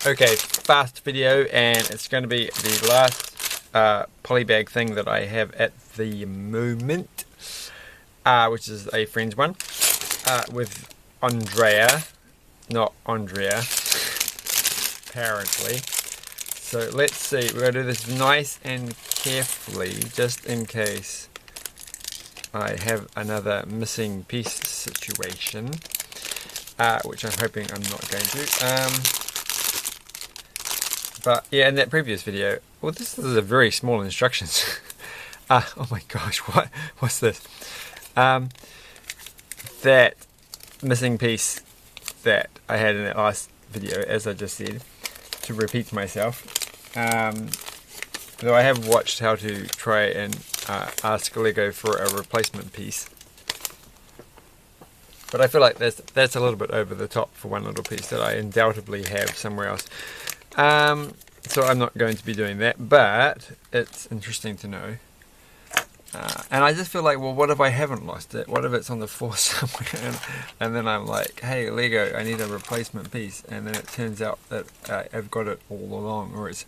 Okay, fast video, and it's going to be the last polybag thing that I have at the moment, which is a friend's one, with Andrea, not Andrea, apparently. So let's see, we're going to do this nice and carefully, just in case I have another missing piece situation, which I'm hoping I'm not going to. But yeah, in that previous video, well, this is a very small instructions. Oh my gosh, what's this? That missing piece that I had in that last video, as I just said, to repeat myself. Though I have watched how to try and ask Lego for a replacement piece. But I feel like that's a little bit over the top for one little piece that I undoubtedly have somewhere else. So I'm not going to be doing that, but it's interesting to know. And I just feel like, well, what if I haven't lost it? What if it's on the floor somewhere? And then I'm like, hey, Lego, I need a replacement piece. And then it turns out that I've got it all along. Or it's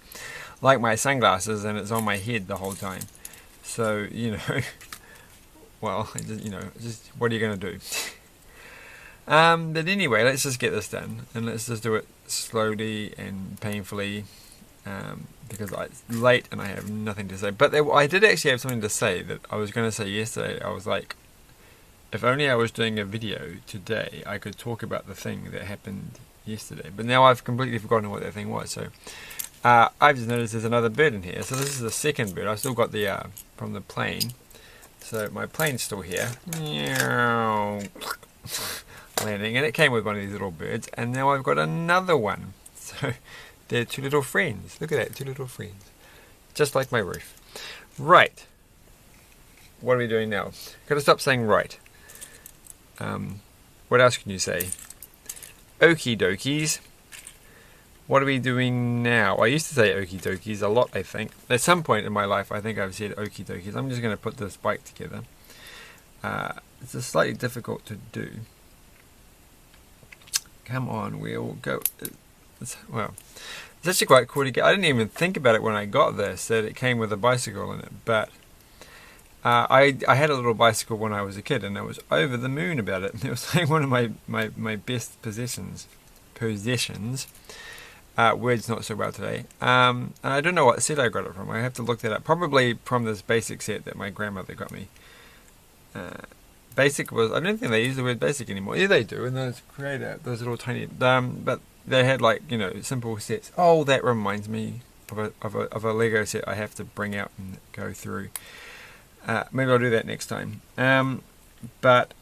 like my sunglasses and it's on my head the whole time. So, you know, well, just what are you going to do? But anyway, let's just get this done. And let's just do it slowly and painfully. Because it's late and I have nothing to say. But I did actually have something to say that I was going to say yesterday. I was like, if only I was doing a video today, I could talk about the thing that happened yesterday. But now I've completely forgotten what that thing was. So I've just noticed there's another bird in here. So this is the second bird. I've still got the from the plane. So my plane's still here. Landing, and it came with one of these little birds. And now I've got another one. So they're two little friends. Look at that, two little friends. Just like my roof. Right. What are we doing now? Gotta stop saying right. What else can you say? Okie dokies. What are we doing now? I used to say okie dokies a lot, I think. At some point in my life, I think I've said okie dokies. I'm just going to put this bike together. It's just slightly difficult to do. Come on, we'll go. Well, it's actually quite cool to get. I didn't even think about it when I got this, that it came with a bicycle in it. But I had a little bicycle when I was a kid, and I was over the moon about it. It was like one of my best possessions. Words not so well today. And I don't know what set I got it from. I have to look that up. Probably from this basic set that my grandmother got me. Basic was, I don't think they use the word basic anymore. Yeah, they do, and those creator, those little tiny, but they had like, you know, simple sets. Oh, that reminds me of a Lego set I have to bring out and go through. Maybe I'll do that next time. But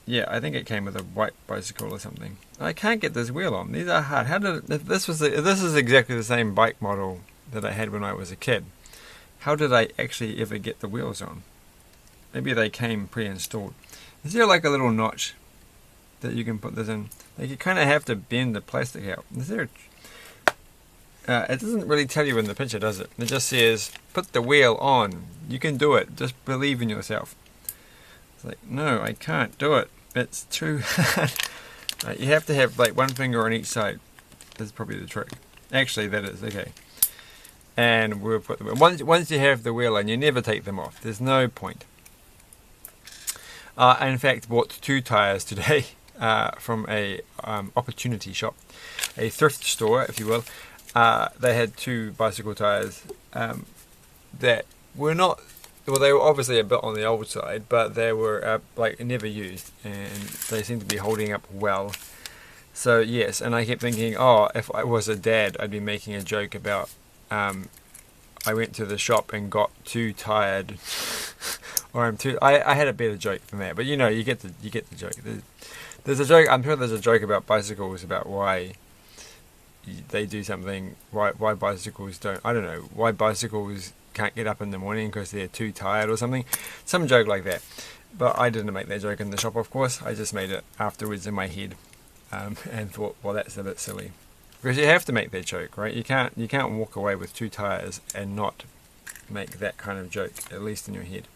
yeah, I think it came with a white bicycle or something. I can't get this wheel on. These are hard. How did this is exactly the same bike model that I had when I was a kid. How did I actually ever get the wheels on? Maybe they came pre-installed. Is there like a little notch that you can put this in? Like you kind of have to bend the plastic out. Is there? It doesn't really tell you in the picture, does it? It just says, put the wheel on. You can do it. Just believe in yourself. It's like, no, I can't do it. It's too hard. You have to have like one finger on each side. That's probably the trick. Actually, that is. Okay. And we'll put them once you have the wheel on, you never take them off. There's no point. I in fact bought 2 tires today from a opportunity shop, a thrift store, if you will. They had 2 bicycle tires that were not, well, they were obviously a bit on the old side, but they were like never used, and they seemed to be holding up well. So yes, and I kept thinking, oh, if I was a dad, I'd be making a joke about I went to the shop and got too tired. Or I had a better joke than that, but you know, you get the joke. There's a joke. I'm sure there's a joke about bicycles, about why they do something. Why bicycles don't. I don't know. Why bicycles can't get up in the morning because they're too tired or something. Some joke like that. But I didn't make that joke in the shop, of course. I just made it afterwards in my head, and thought, well, that's a bit silly. Because you have to make that joke, right? You can't walk away with 2 tires and not make that kind of joke, at least in your head.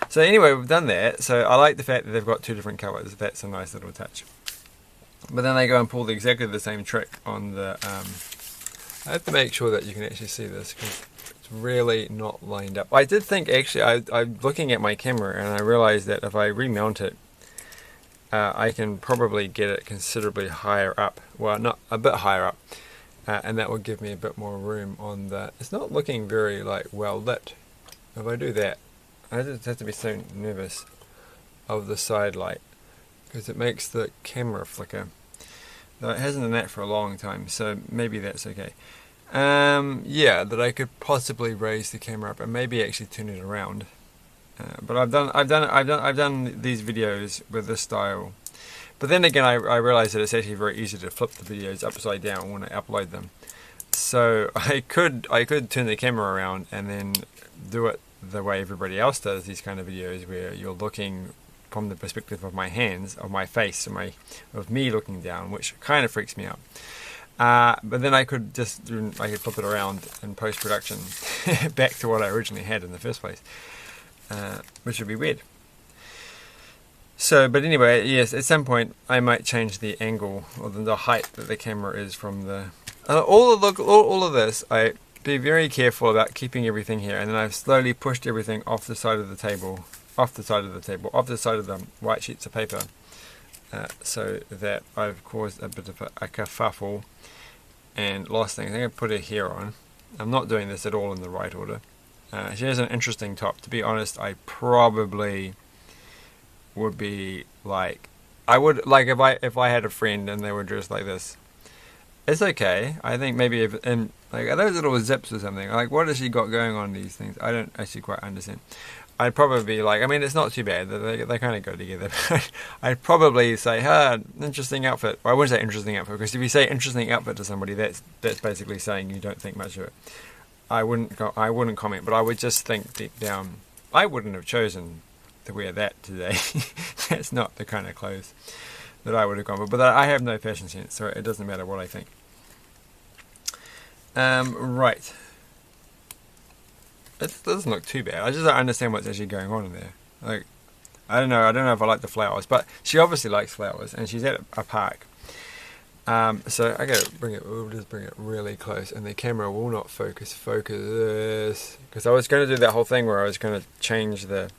So anyway, we've done that. So I like the fact that they've got 2 different colours. That's a nice little touch. But then I go and pull exactly the same trick on the... I have to make sure that you can actually see this because it's really not lined up. I did think actually, I'm looking at my camera and I realized that if I remount it, I can probably get it considerably higher up. Well, not a bit higher up. And that would give me a bit more room on the... It's not looking very like well lit. If I do that, I just have to be so nervous of the side light because it makes the camera flicker. Though it hasn't done that for a long time, so maybe that's okay. Yeah, that I could possibly raise the camera up and maybe actually turn it around. But I've done these videos with this style. But then again, I realized that it's actually very easy to flip the videos upside down when I upload them. So I could turn the camera around and then do it the way everybody else does these kind of videos, where you're looking from the perspective of my hands, of my face, of me looking down, which kind of freaks me out. But then I could flip it around in post-production back to what I originally had in the first place, which would be weird. So, but anyway, yes, at some point I might change the angle or the height that the camera is from the... all of this, I be very careful about keeping everything here, and then I've slowly pushed everything off the side of the table, off the side of the white sheets of paper, so that I've caused a bit of a kerfuffle and lost things. I'm going to put her here on. I'm not doing this at all in the right order. She has an interesting top. To be honest, I probably would be like, I would like if I had a friend and they were dressed like this. It's okay. I think maybe if like, are those little zips or something? Like, what has she got going on these things? I don't actually quite understand. I'd probably be like, I mean, it's not too bad. They kind of go together. I'd probably say, interesting outfit. Well, I wouldn't say interesting outfit, because if you say interesting outfit to somebody, that's basically saying you don't think much of it. I wouldn't comment, but I would just think deep down, I wouldn't have chosen to wear that today. That's not the kind of clothes that I would have gone for. But I have no fashion sense, so it doesn't matter what I think. Right. It doesn't look too bad. I just don't understand what's actually going on in there. Like, I don't know if I like the flowers, but she obviously likes flowers, and she's at a park. So I gotta we'll just bring it really close, and the camera will not focus, because I was going to do that whole thing where I was going to change the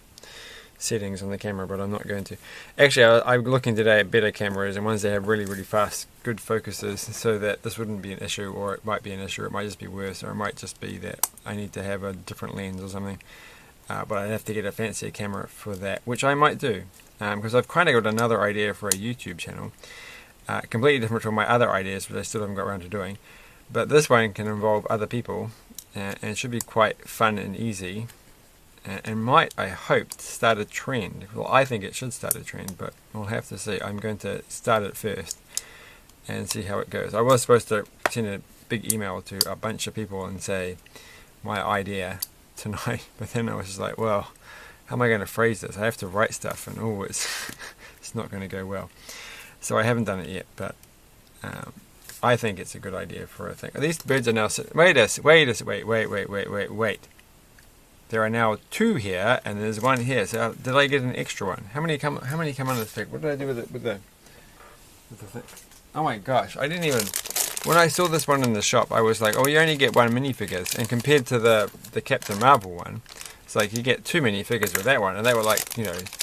settings on the camera, but I'm not going to. Actually, I'm looking today at better cameras and ones that have really, really fast, good focuses, so that this wouldn't be an issue, or it might be an issue, it might just be worse, or it might just be that I need to have a different lens or something. But I'd have to get a fancier camera for that, which I might do, because I've kind of got another idea for a YouTube channel, completely different from my other ideas, which I still haven't got around to doing. But this one can involve other people, and it should be quite fun and easy. And might, I hope, start a trend. Well, I think it should start a trend, but we'll have to see. I'm going to start it first and see how it goes. I was supposed to send a big email to a bunch of people and say my idea tonight, but then I was just like, well, how am I going to phrase this? I have to write stuff, and it's not going to go well. So I haven't done it yet, but I think it's a good idea for a thing. These birds are now... Wait. There are now 2 here, and there's 1 here. So did I get an extra one? How many come on this pic? What did I do with it? With the thing? Oh my gosh! I didn't even. When I saw this one in the shop, I was like, "Oh, you only get 1 minifigures." And compared to the Captain Marvel one, it's like you get 2 minifigures with that one, and they were like,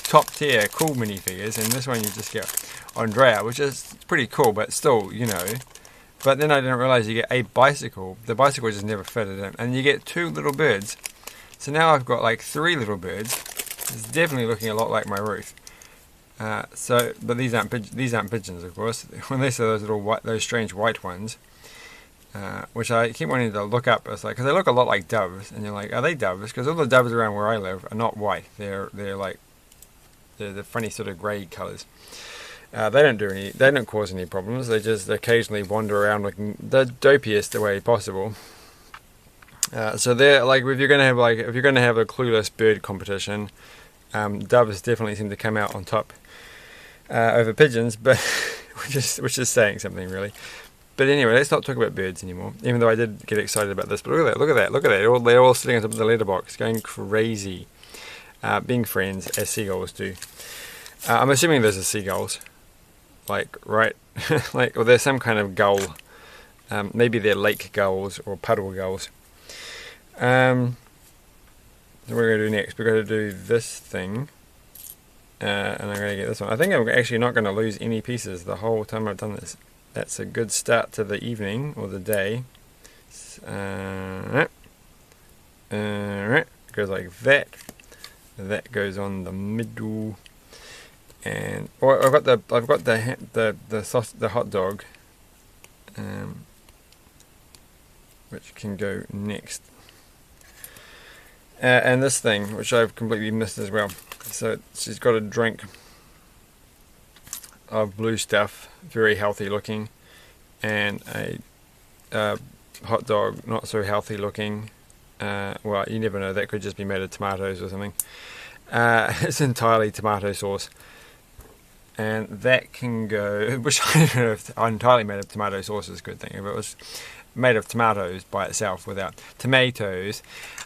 top tier cool minifigures. And this one you just get Andrea, which is pretty cool, but still, But then I didn't realize you get a bicycle. The bicycle just never fitted in, and you get 2 little birds. So now I've got like 3 little birds. It's definitely looking a lot like my roof. But these aren't pigeons, of course, unless they're those strange white ones, which I keep wanting to look up. It's like, because they look a lot like doves, and you're like, are they doves? Because all the doves around where I live are not white. They're the funny sort of grey colours. They don't cause any problems. They just occasionally wander around looking the dopiest way possible. So they're like, if you're going to have a clueless bird competition, doves definitely seem to come out on top over pigeons, but which is saying something really. But anyway, let's not talk about birds anymore. Even though I did get excited about this, but look at that! They're all sitting on top of the letterbox, going crazy, being friends as seagulls do. I'm assuming those are seagulls. like right, like, or there's some kind of gull. Maybe they're lake gulls or puddle gulls. So what we're going to do next, we're going to do this thing. And I'm going to get this one. I think I'm actually not going to lose any pieces the whole time I've done this. That's a good start to the evening or the day. It goes like that. That goes on the middle, and I've got the hot dog, which can go next. And this thing, which I've completely missed as well. So she's got a drink of blue stuff, very healthy looking, and a hot dog, not so healthy looking. Well, you never know, that could just be made of tomatoes or something. It's entirely tomato sauce. And that can go, which I don't know if entirely made of tomato sauce is a good thing. If it was made of tomatoes by itself without tomatoes,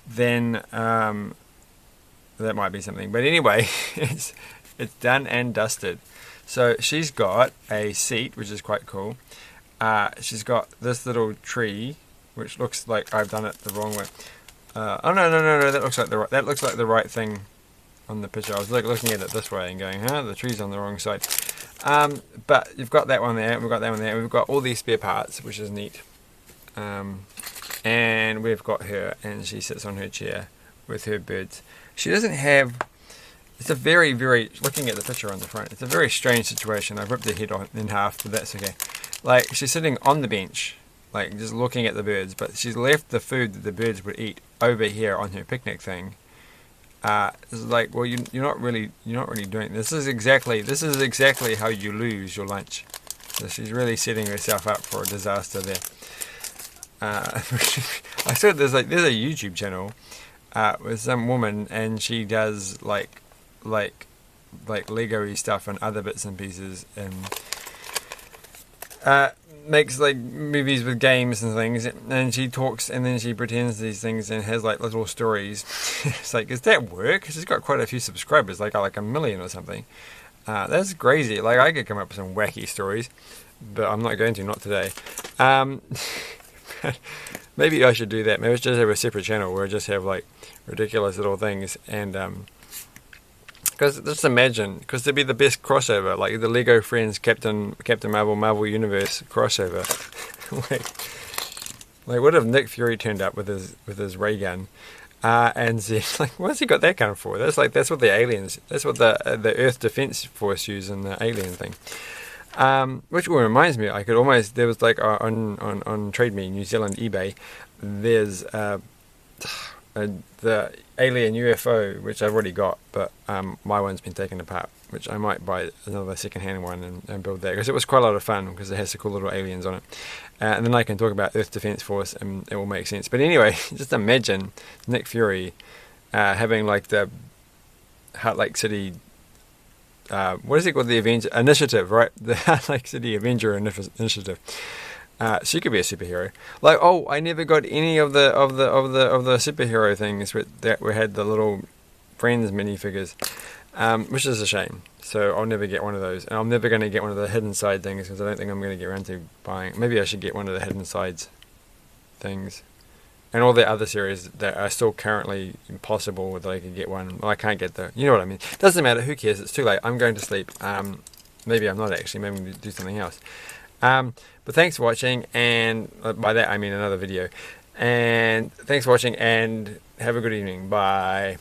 then that might be something. But anyway, it's done and dusted. So she's got a seat, which is quite cool. She's got this little tree, which looks like I've done it the wrong way. Oh no! That looks like the right thing on the picture. I was looking at it this way and going, the tree's on the wrong side. But you've got that one there. We've got that one there. We've got all these spare parts, which is neat. And we've got her, and she sits on her chair with her birds. She doesn't have. It's a very, very, looking at the picture on the front, it's a very strange situation. I've ripped her head in half, but that's okay. Like, she's sitting on the bench, like, just looking at the birds, but she's left the food that the birds would eat over here on her picnic thing. It's like, well, you're not really doing this. This is exactly how you lose your lunch. So she's really setting herself up for a disaster there. I saw there's a YouTube channel with some woman, and she does like Lego-y stuff and other bits and pieces, and makes like movies with games and things, and she talks and then she pretends these things and has like little stories. It's like, does that work? She's got quite a few subscribers, like 1 million or something. That's crazy. Like, I could come up with some wacky stories, but I'm not going to, not today. Maybe I should do that. Maybe I should just have a separate channel where I just have like ridiculous little things, and because just imagine, because it'd be the best crossover, like the Lego Friends Captain Marvel Universe crossover. like what if Nick Fury turned up with his ray gun, and said, like, what's he got that gun for? That's what the aliens, that's what the Earth Defense Force use in the Alien thing. Which reminds me, I could almost, there was like on Trade Me New Zealand eBay, there's the alien UFO, which I've already got, but my one's been taken apart, which I might buy another second-hand one and build that, because it was quite a lot of fun, because it has some cool little aliens on it. And then I can talk about Earth Defense Force, and it will make sense. But anyway, just imagine Nick Fury having like the Heart Lake City, what is it called, the Avenger Initiative, right? The Heart Lake City Avenger Initiative. She could be a superhero. Like, oh, I never got any of the superhero things that we had the little Friends minifigures, which is a shame. So I'll never get one of those, and I'm never going to get one of the hidden side things, because I don't think I'm going to get around to buying. Maybe I should get one of the hidden sides things, and all the other series that are still currently impossible that I could get one. Well, I can't get you know what I mean. Doesn't matter. Who cares? It's too late. I'm going to sleep. Maybe I'm not actually. Maybe I'm going to do something else. But thanks for watching, and by that I mean another video. And thanks for watching, and have a good evening. Bye.